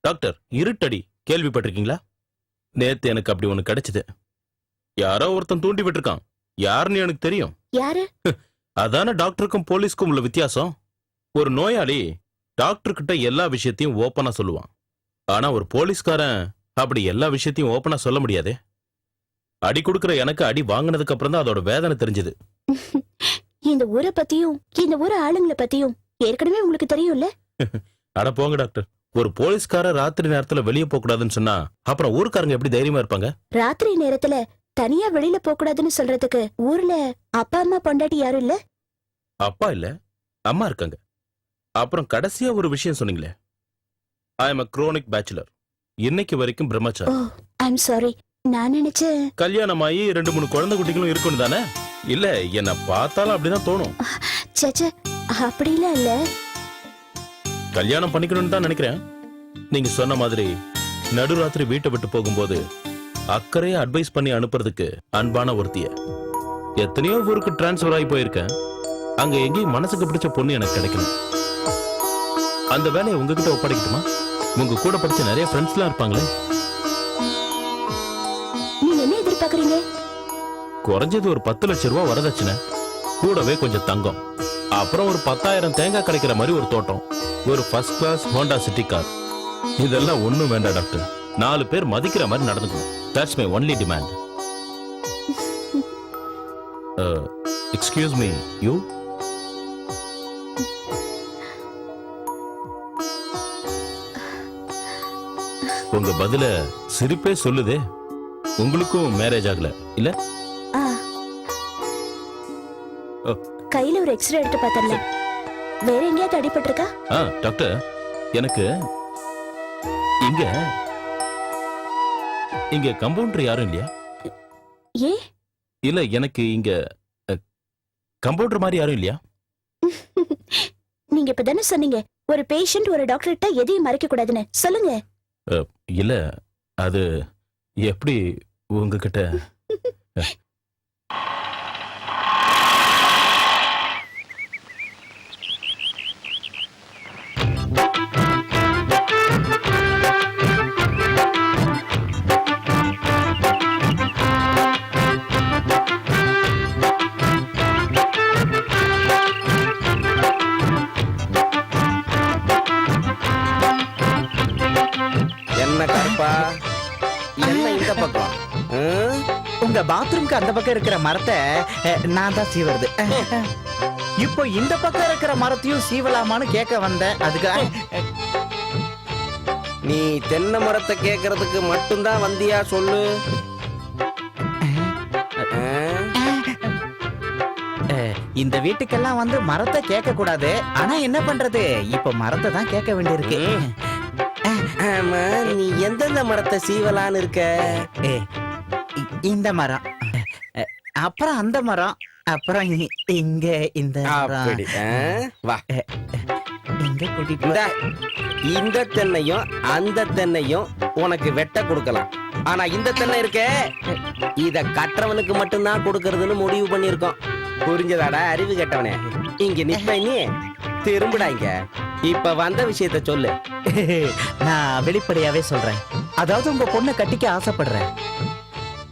Doctor, இருட்டடி கேள்விப்பட்டிருக்கீங்களா? நேத்து எனக்கு அப்படி ஒண்ணு கிடைச்சது. யாரோ ஒருத்தன் தூண்டி விட்டுருக்கான். யாருன்னு எனக்கு தெரியும். யாரு? அதான டாக்டருக்கும் போலீஸ்க்கும் உள்ள வித்தியாசம். ஒரு நோயாளி டாக்டர் கிட்ட எல்லா விஷயத்தையும் ஓப்பனா சொல்லுவான். ஆனா ஒரு போலீஸ்காரன் அப்படி எல்லா விஷயத்தையும் ஓப்பனா சொல்ல முடியாதே. அடி கொடுக்கிற எனக்கு அடி வாங்கினதுக்கு அப்புறம் தான் அதோட வேதனை தெரிஞ்சது. இந்த ஊரை பத்தியும் இந்த ஊர ஆளுங்களை பத்தியும் ஏற்கனவே உங்களுக்கு தெரியும்ல. அட போங்க டாக்டர். ஒரு போலீஸ்காரர் ராத்திரி நேரத்துல வெளியே போக கூடாதுன்னு சொன்னா அப்புறம் ஊருக்காரங்க எப்படி தைரியமா இருப்பாங்க? ராத்திரி நேரத்துல தனியா வெளியில போக கூடாதுன்னு சொல்றதுக்கு ஊர்ல அப்பா அம்மா பொண்டாட்டி யாரும் இல்ல? அப்பா இல்ல, அம்மா இருக்காங்க. அப்புறம் கடைசியா ஒரு விஷயம் சொன்னீங்களே, I am a chronic bachelor. இன்னைக்கு வரைக்கும் பிரம்மச்சாரி. ஓ, ஐ அம் சாரி. நான் நினைச்சேன் கல்யாணமாயி 2-3 குழந்தை குட்டிகளும் இருக்குன்னு தானே? இல்ல, என்ன பார்த்தாலும் அப்படிதான் தோணும். சேச்சே, அப்படிலாம் இல்ல. கல்யாணம் பண்ணிக்கணும்னு தான் நினைக்கிறேன். நீங்க சொன்ன மாதிரி நடுராத்திரி வீட்டை விட்டு போகும்போது அக்கறையா அட்வைஸ் பண்ணி அனுப்புறதுக்கு அன்பான ஒருத்திய. எத்தனையோ ஊருக்கு டிரான்ஸ்பர் ஆகி போயிருக்கேன். அங்க எங்கேயும் மனசுக்கு பிடிச்ச பொண்ணு எனக்கு கிடைக்கணும். அந்த வேலையை உங்ககிட்ட ஒப்படைக்கட்டுமா? உங்க கூட படிச்ச நிறைய ஃப்ரெண்ட்ஸ்லாம் இருப்பாங்களே. நீங்க என்ன எதிர்பார்க்கறீங்க? குறைஞ்சது ஒரு 10 லட்சம் ரூபாய் வரதட்சணை, கூடவே கொஞ்சம் தங்கம், அப்புறம் ஒரு 10,000 தேங்காய் கிடைக்கிற மாதிரி ஒரு தோட்டம், ஒரு first class Honda City car. இதெல்லாம் ஒண்ணும் வேண்டாம் டாக்டர். 4 பேர் மதிக்கிற மாதிரி நடந்துக்கணும். That's my only demand. Excuse me, you? உங்க பதில சிரிப்பே சொல்லுதே. உங்களுக்கும் மேரேஜ் ஆகல இல்ல? கையில ஒரு எக்ஸ்ரே எடுத்து பார்த்தல. வேற எங்கேயாவது அடிபட்டிருக்கா? டாக்டர், எனக்கு இங்க கம்பவுண்டர் யாரும் இல்லையா? ஏ இல்ல, எனக்கு இங்க கம்பவுண்டர் மாதிரி யாரும் இல்லையா? நீங்க இப்பதானே சொன்னீங்க ஒரு பேஷண்ட் ஒரு டாக்டர்கிட்ட எதையும் மறைக்க கூடாதுன்னு. சொல்லுங்க. இல்ல, அது எப்படி உங்ககிட்ட? உங்க பாத்ரூம்க்கு அந்த பக்கம் இருக்கிற மரத்தை நான் தான் சீவுறது. இப்போ இந்த பக்கம் இருக்கிற மரத்தையும் சீவலாமான்னு கேட்க வந்தேன். அதுக்கு நீ தென்னை மரத்தை கேட்கறதுக்கு மட்டும்தான் வந்தியா? சொல்லு. இந்த வீட்டுக்கெல்லாம் வந்து மரத்தை கேட்க கூடாது. ஆனா என்ன பண்றது, இப்ப மரத்தை தான் கேட்க வேண்டியிருக்கு. ஆமா, நீ எந்தெந்த மரத்தை சீவலான்னு இருக்க? இந்த மரம், அப்புறம் அந்த மரம், அப்புறம் இங்க இந்த வா, இங்க கூட்டிட்டு. இந்த தென்னையும் அந்த தென்னையும் உனக்கு வெட்ட கொடுக்கலாம். ஆனா இந்த தென்னை இருக்க, இத கற்றவனுக்கு மட்டும்தான் கொடுக்கறதுன்னு முடிவு பண்ணிருக்கோம். புரிஞ்சதாடா அறிவு கேட்டவனே? இங்க நிப்ப நீ திரும்பிடா. இங்க இப்ப வந்த விஷயத்த சொல்லு. நான் வெளிப்படையாவே சொல்றேன். அதாவது உங்க பொண்ணை கட்டிக்க ஆசைப்படுறேன்.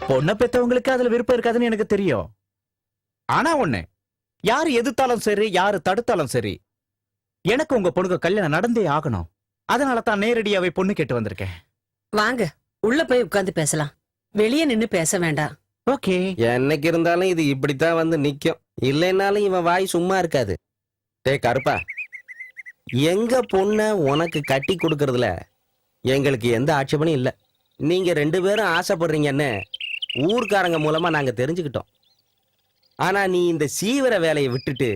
பொண்ணை பெத்தவங்களுக்கு அதுல விருப்பம் இருக்காதுன்னு எனக்கு தெரியும். ஆனா ஒண்ணு, யாரு எதிர்த்தாலும் சரி, யாரு தடுத்தாலும் சரி, எனக்கு உங்க பொண்ணுக்கு கல்யாணம் நடந்தே ஆகணும். அதனால தான் நேரடியாவே பொண்ணு கேட்டு வந்திருக்கேன். வாங்க, உள்ள போய் உட்கார்ந்து பேசலாம். வெளியே நின்னு பேச வேண்டாம். ஓகே. என்னைக்கு இருந்தாலும் இது இப்படித்தான் வந்து நிக்கும். இல்லைன்னாலும் இவன் வாய் சும்மா இருக்காது. டேய் கருப்பா, எங்க பொண்ண உனக்கு கட்டி கொடுக்கறதுல எங்களுக்கு எந்த ஆட்சேபனையும் இல்ல. நீங்க 2 பேரும் ஆசைப்படுறீங்கன்னு ஊர்க்காரங்க மூலமா நாங்க தெரிஞ்சுக்கிட்டோம். ஆனா நீ இந்த சீவிர வேலையை விட்டுட்டு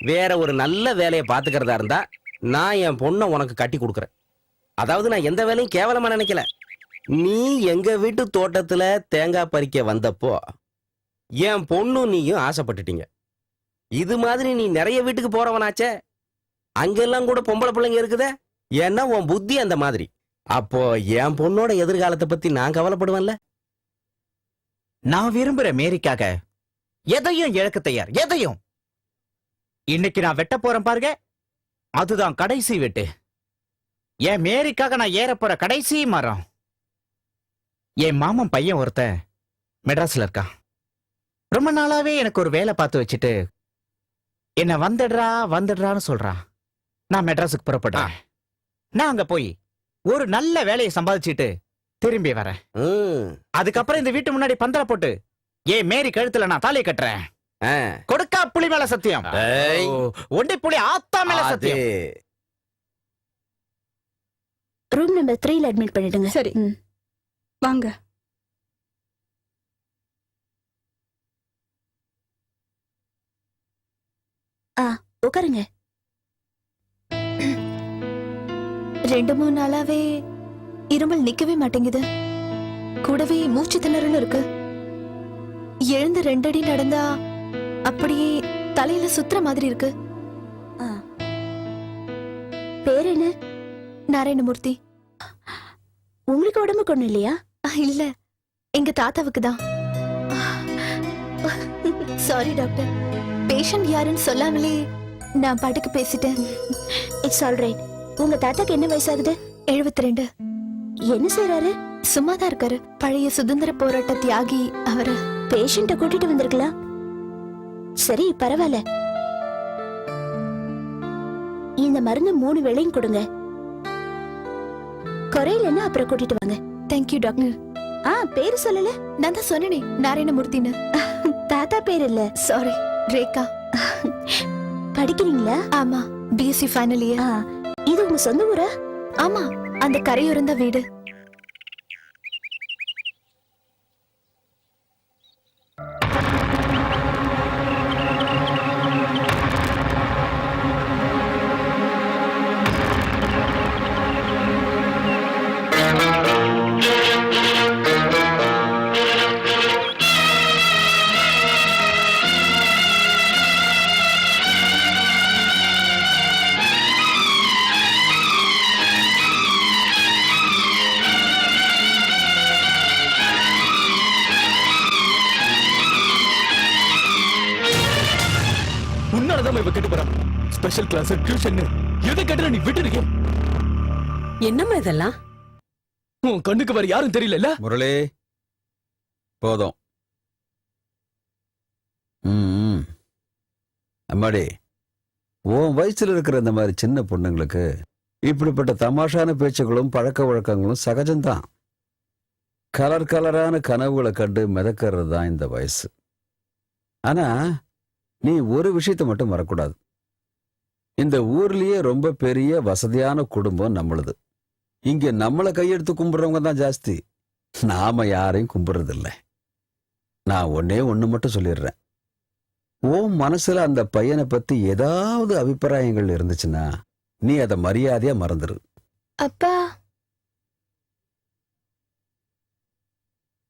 வேற ஒரு நல்ல வேலையை பாத்துக்கிறதா இருந்தா நான் என் பொண்ணை உனக்கு கட்டி கொடுக்கறேன். அதாவது நான் எந்த வேலையும் கேவலமா நினைக்கல. நீ எங்க வீட்டு தோட்டத்துல தேங்காய் பறிக்க வந்தப்போ என் பொண்ணு நீயும் ஆசைப்பட்டுட்டீங்க. இது மாதிரி நீ நிறைய வீட்டுக்கு போறவனாச்சே, அங்கெல்லாம் கூட பொம்பளை பிள்ளைங்க இருக்குதே. ஏன்னா உன் புத்தி அந்த மாதிரி. அப்போ என் பொண்ணோட எதிர்காலத்தை பத்தி நான் கவலைப்படுவேன்ல. நான் விரும்புற மேரிக்காக எதையும் இழக்க தயார். எதையும். இன்னைக்கு நான் வெட்ட போறேன் பாருங்க, அதுதான் கடைசி வெட்டு. என் மேரிக்காக நான் ஏற போற கடைசி மரம். என் மாமன் பையன் ஒருத்தன் மெட்ராஸ்ல இருக்கான். ரொம்ப நாளாவே எனக்கு ஒரு வேலை பார்த்து வச்சுட்டு என்ன வந்துடுறான்னு சொல்றான். நான் மெட்ராஸுக்கு புறப்படுறேன். நான் அங்க போய் ஒரு நல்ல வேலையை சம்பாதிச்சுட்டு திரும்பி வரேன். அதுக்கப்புறம் இந்த வீட்டு முன்னாடி பந்தல போட்டு ஏன் மேரி கழுத்துல நான் தாலியை கட்டுறேன். கொடுக்கா புலி மேல சத்தியம், ஒண்டி புலி ஆத்தா மேல சத்தியம். ரூம் நம்பர் 3ல அட்மிட் பண்ணிடுங்க. சரி வாங்க. உட்காருங்க. 2-3 நாளாவே இருமல் நிக்கவே மாட்டேங்குது. கூடவே மூச்சு திணறலும் இருக்கு. எழுந்து 2 அடி நடந்தா அப்படியே தலையில சுத்துற மாதிரி இருக்கு. பேர் என்ன? நாராயணமூர்த்தி. உங்களுக்கு உடம்புக்கு ஒண்ணும் இல்லையா? இல்ல, எங்க தாத்தாவுக்கு தான். சாரி டாக்டர், பேஷண்ட் யாருன்னு சொல்லாமலே நான் பாட்டுக்கு பேசிட்டேன். It's all right. உங்க தாத்தாக்கு என்ன வயசாகுது? 72. என்ன செய்யறாரு? சும்மாதான் இருக்காரு. பழைய சுதந்திர போராட்ட தியாகி அவரு. பேஷண்ட கூட்டிட்டு வந்திருக்கலாம். சரி பரவாயில்ல. இந்த மருந்து 3 வேளையும் கொடுங்க. குறையிலன்னா அப்புறம் கூட்டிட்டு வாங்க. Thank you doctor. பேரு சொல்லல? நான் தான் சொன்னேனே நாராயணமூர்த்தின்னு. தாத்தா பேர் இல்ல. சாரி, ரேகா. படிக்கிறீங்களா? ஆமா, பிஎஸ்சி ஃபைனல் இயர். இது உங்க சொந்த ஊரா? ஆமா, அந்த கரையோரந்த வீடு. உன்னாலதான் இவ கெட்டு போறான். ஸ்பெஷல் கிளாஸ், டியூஷன் எதை கட்டுற நீ விட்டு இருக்க? என்னம்மா இதெல்லாம்? உன் கண்ணுக்கு வேற யாரும் தெரியல. முரளி போதும். அம்மாடி, உன் வயசுல இருக்கிற இந்த மாதிரி சின்ன பொண்ணுங்களுக்கு இப்படிப்பட்ட தமாஷான பேச்சுகளும் பழக்க வழக்கங்களும் சகஜம்தான். கலர் கலரான கனவுகளை கண்டு மிதக்கிறது தான் இந்த வயசு. ஆனா நீ ஒரு விஷயத்தை மட்டும் வரக்கூடாது. இந்த ஊர்லயே ரொம்ப பெரிய வசதியான குடும்பம் நம்மளுது. இங்க நம்மளை கையெடுத்து கும்பிடுறவங்க தான் ஜாஸ்தி. நாம யாரையும் கும்பிடுறதில்லை. நான் ஒண்ணு மட்டும் சொல்லிடுறேன். உன் மனசுல அந்த பையனை பத்தி ஏதாவது அபிப்பிராயங்கள் இருந்துச்சுன்னா நீ அதை மரியாதையா மறந்துரு. அப்பா,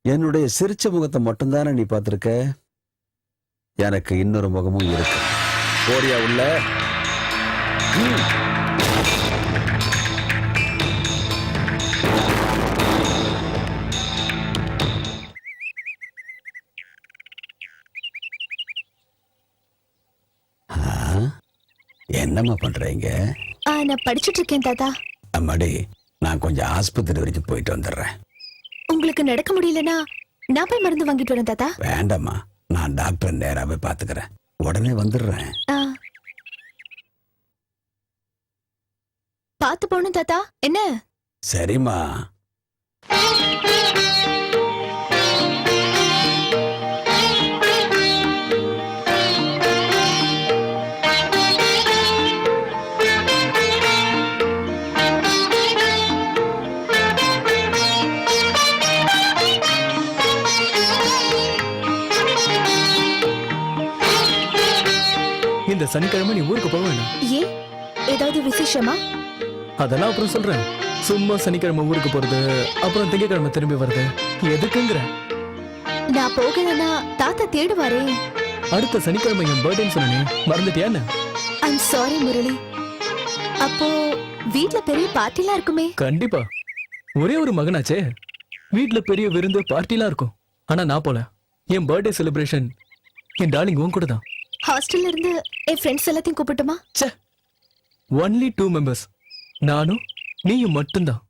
என்னுடைய சிரிச்ச முகத்தை மட்டும்தானே நீ பார்த்திருக்க. எனக்கு இன்னொரு முகமும் இருக்கு. போறியா உள்ள? என்னம்மா பண்றீங்க? நான் படிச்சுட்டு இருக்கேன் தாத்தா. அம்மாடி, நான் கொஞ்சம் ஆஸ்பத்திரி வரைக்கும் போயிட்டு வந்துடுறேன். உங்களுக்கு நடக்க முடியலனா நான் போய் மருந்து வாங்கிட்டு வரேன் தாத்தா. வேண்டாம்மா, நான் டாக்டர் நேராவே பாத்துக்கிறேன். உடனே வந்துடுறேன். பாத்து போகணும் தாத்தா. என்ன? சரிம்மா. இந்த சனிக்கிழமை நீ ஊருக்கு போக வேண்டாம். ஏன், ஏதாவது விசேஷமா? அதெல்லாம் அப்புறம் சொல்றேன். சும்மா சனிக்கிழமை ஊருக்கு போறது, அப்புறம் திங்கக்கிழமை திரும்பி வருது, எதுக்குங்கிற? நான் போகலன்னா தாத்தா தேடுவாரே. அடுத்த சனிக்கிழமை என் பர்த்டேன்னு சொன்னே, மறந்துட்டியா என்ன? I'm sorry Murali. அப்போ வீட்ல பெரிய பார்ட்டிலாம் இருக்குமே? கண்டிப்பா. ஒரே ஒரு மகனாச்சே, வீட்ல பெரிய விருந்து பார்ட்டிலாம் இருக்கும். ஆனா நான் போல. என் பர்த்டே செலிப்ரேஷன் என் டார்லிங் உன் கூட தான். ஹாஸ்டல்ல இருந்து என் ஃப்ரெண்ட்ஸ் எல்லாத்தையும் கூப்பிட்டுமா? Only 2 members. நானும் நீயும் மட்டும்தான்